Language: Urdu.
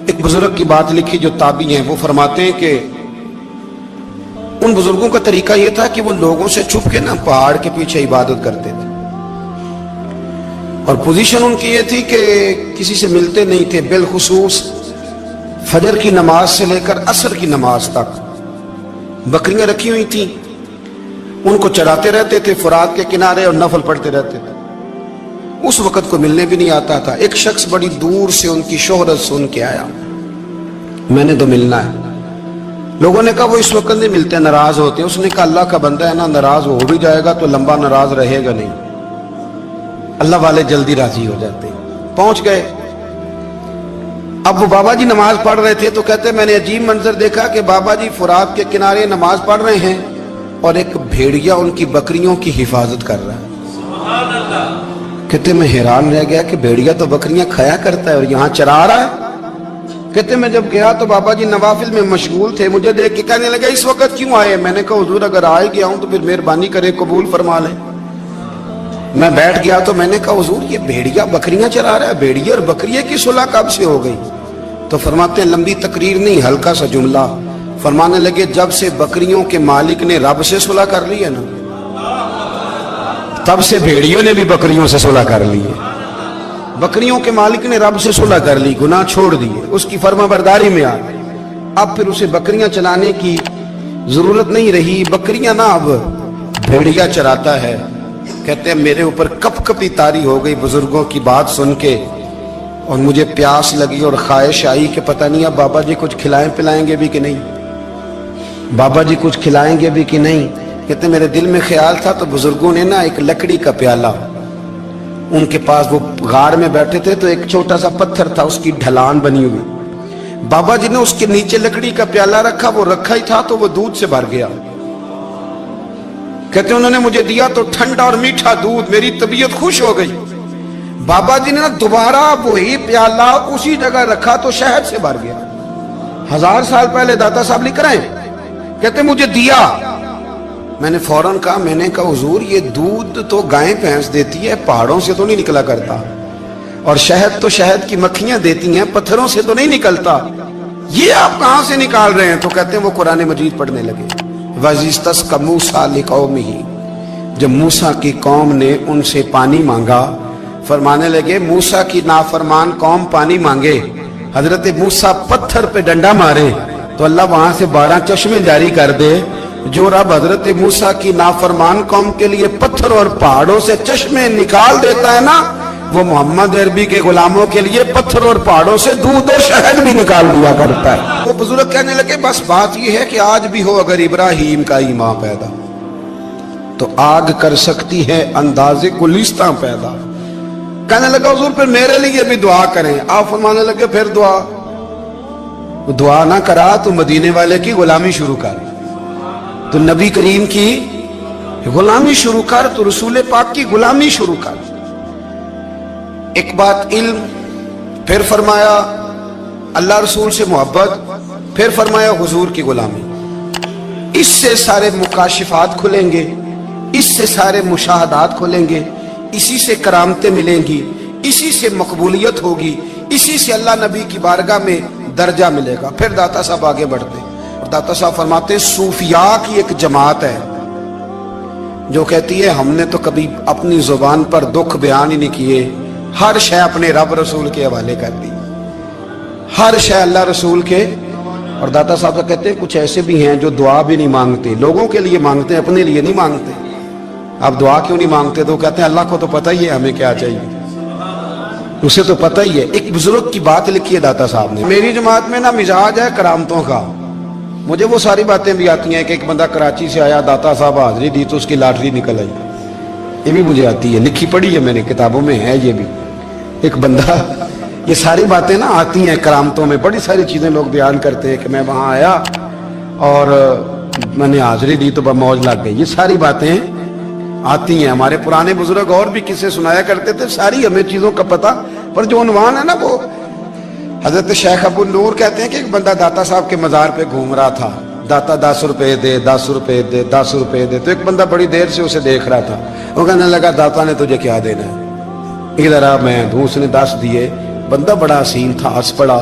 ایک بزرگ کی بات لکھی جو تابعی ہیں، وہ فرماتے ہیں کہ ان بزرگوں کا طریقہ یہ تھا کہ وہ لوگوں سے چھپ کے نا پہاڑ کے پیچھے عبادت کرتے تھے، اور پوزیشن ان کی یہ تھی کہ کسی سے ملتے نہیں تھے، بالخصوص فجر کی نماز سے لے کر عصر کی نماز تک بکریاں رکھی ہوئی تھیں، ان کو چراتے رہتے تھے فرات کے کنارے اور نفل پڑھتے رہتے تھے۔ اس وقت کو ملنے بھی نہیں آتا تھا۔ ایک شخص بڑی دور سے ان کی شہرت سن کے آیا، میں نے تو ملنا ہے۔ لوگوں نے کہا وہ اس وقت نہیں ملتے، ناراض ہوتے ہیں۔ اس نے کہا اللہ کا بندہ ہے نا، ناراض ہو بھی جائے گا تو لمبا ناراض رہے گا نہیں، اللہ والے جلدی راضی ہو جاتے ہیں۔ پہنچ گئے۔ اب وہ بابا جی نماز پڑھ رہے تھے تو کہتے میں نے عجیب منظر دیکھا کہ بابا جی فرات کے کنارے نماز پڑھ رہے ہیں اور ایک بھیڑیا ان کی بکریوں کی حفاظت کر رہا ہے۔ کہتے میں حیران رہ گیا کہ بھیڑیا تو بکریاں کھایا کرتا ہے اور یہاں چرا رہا ہے۔ کہتے میں جب گیا تو بابا جی نوافل میں مشغول تھے، مجھے دیکھ کے کہنے لگا اس وقت کیوں آئے؟ میں نے کہا حضور اگر آئے گیا ہوں تو پھر مہربانی کرے قبول فرما لیں۔ میں بیٹھ گیا تو میں نے کہا حضور یہ بھیڑیا بکریاں چرا رہا ہے، بھیڑیا اور بکریے کی صلح کب سے ہو گئی؟ تو فرماتے ہیں لمبی تقریر نہیں، ہلکا سا جملہ۔ فرمانے لگے جب سے بکریوں کے مالک نے رب سے صلح کر لی ہے نا، تب سے بھیڑیوں نے بھی بکریوں سے صلح کر لی ہے۔ بکریوں کے مالک نے رب سے صلح کر لی، گناہ چھوڑ دیے، اس کی فرما برداری میں آ گئے۔ اب پھر اسے بکریاں چلانے کی ضرورت نہیں رہی، بکریاں نہ اب بھیڑیا چراتا ہے۔ کہتے ہیں میرے اوپر کپ کپی طاری ہو گئی بزرگوں کی بات سن کے، اور مجھے پیاس لگی اور خواہش آئی کہ پتہ نہیں اب بابا جی کچھ کھلائیں پلائیں گے بھی کہ نہیں، بابا جی کچھ کھلائیں گے بھی کہ نہیں۔ کہتے میرے دل میں خیال تھا تو بزرگوں نے نا ایک لکڑی کا پیالہ، ان کے پاس وہ غار میں بیٹھے تھے تو ایک چھوٹا سا پتھر تھا، اس کی ڈھلان بنی ہوئی، بابا جی نے اس کے نیچے لکڑی کا پیالہ رکھا، وہ رکھا ہی تھا تو وہ دودھ سے بھر گیا۔ کہتے انہوں نے مجھے دیا تو ٹھنڈا اور میٹھا دودھ، میری طبیعت خوش ہو گئی۔ بابا جی نے دوبارہ وہی پیالہ اسی جگہ رکھا تو شہد سے بھر گیا۔ 1000 سال پہلے داتا صاحب لکھ رہے ہیں، کہتے مجھے دیا۔ میں نے فوراً کہا، میں نے کہا حضور یہ دودھ تو گائیں بھینس دیتی ہے، پہاڑوں سے تو نہیں نکلا کرتا، اور شہد تو شہد کی مکھیاں دیتی ہیں، پتھروں سے تو نہیں نکلتا، یہ آپ کہاں سے نکال رہے ہیں؟ تو کہتے ہیں وہ قرآن مجید پڑھنے لگے۔ وَإِذِ اسْتَسْقَى مُوسَىٰ لِقَوْمِهِ، جب موسیٰ کی قوم نے ان سے پانی مانگا، فرمانے لگے موسیٰ کی نافرمان قوم پانی مانگے، حضرت موسیٰ پتھر پہ ڈنڈا مارے تو اللہ وہاں سے 12 چشمے جاری کر دے۔ جو رب حضرت موسیٰ کی نافرمان قوم کے لیے پتھر اور پہاڑوں سے چشمے نکال دیتا ہے نا، وہ محمد عربی کے غلاموں کے لیے پتھر اور پہاڑوں سے دودھ اور شہد بھی نکال دیا کرتا ہے۔ وہ بزرگ کہنے لگے بس بات یہ ہے کہ آج بھی ہو اگر ابراہیم کا ایمان پیدا تو آگ کر سکتی ہے انداز گلستاں پیدا۔ کہنے لگا حضور پھر میرے لیے بھی دعا کریں۔ آپ فرمانے لگے پھر دعا نہ کرا تو مدینے والے کی غلامی شروع کر، تو نبی کریم کی غلامی شروع کر، تو رسول پاک کی غلامی شروع کر۔ ایک بات علم، پھر فرمایا اللہ رسول سے محبت، پھر فرمایا حضور کی غلامی۔ اس سے سارے مکاشفات کھلیں گے، اس سے سارے مشاہدات کھلیں گے، اسی سے کرامتیں ملیں گی، اسی سے مقبولیت ہوگی، اسی سے اللہ نبی کی بارگاہ میں درجہ ملے گا۔ پھر داتا صاحب آگے بڑھتے ہیں اور داتا صاحب فرماتے ہیں صوفیاء کی ایک جماعت ہے جو کہتی ہے ہم نے تو کبھی اپنی زبان پر دکھ بیان ہی نہیں کیے، ہر شے اپنے رب رسول کے حوالے کر دی، ہر شے اللہ رسول کے۔ اور داتا صاحب کہتے ہیں کچھ ایسے بھی ہیں جو دعا بھی نہیں مانگتے، لوگوں کے لیے مانگتے ہیں، اپنے لیے نہیں مانگتے۔ آپ دعا کیوں نہیں مانگتے؟ تو کہتے ہیں اللہ کو تو پتہ ہی ہے ہمیں کیا چاہیے، اسے تو پتہ ہی ہے۔ ایک بزرگ کی بات لکھی ہے داتا صاحب نے، میری جماعت میں نا مزاج ہے کرامتوں کا، مجھے وہ ساری باتیں بھی آتی ہیں کہ ایک بندہ کراچی سے آیا، داتا صاحب حاضری دی تو اس کی لاٹری نکل آئی، یہ بھی مجھے آتی ہے، لکھی پڑھی ہے میں نے، کتابوں میں ہے یہ بھی۔ ایک بندہ، یہ ساری باتیں نا آتی ہیں کرامتوں میں، بڑی ساری چیزیں لوگ بیان کرتے ہیں کہ میں وہاں آیا اور میں نے حاضری دی تو موج لگ گئی، یہ ساری باتیں آتی ہیں۔ ہمارے پرانے بزرگ اور بھی قصے سنایا کرتے تھے، ساری ہمیں چیزوں کا پتہ، پر جو عنوان ہے نا وہ حضرت شیخ ابو نور کہتے ہیں کہ ایک بندہ داتا صاحب کے مزار پہ گھوم رہا تھا، داتا 10 روپے دے، 10 روپے دے، 10 روپے دے، تو ایک بندہ بڑی دیر سے اسے دیکھ رہا تھا، وہ کہنے لگا داتا نے تجھے کیا دینا ہے، ادھر آ میں دوں۔ اس نے 10 دیے، بندہ بڑا حسین تھا، ہنس پڑا،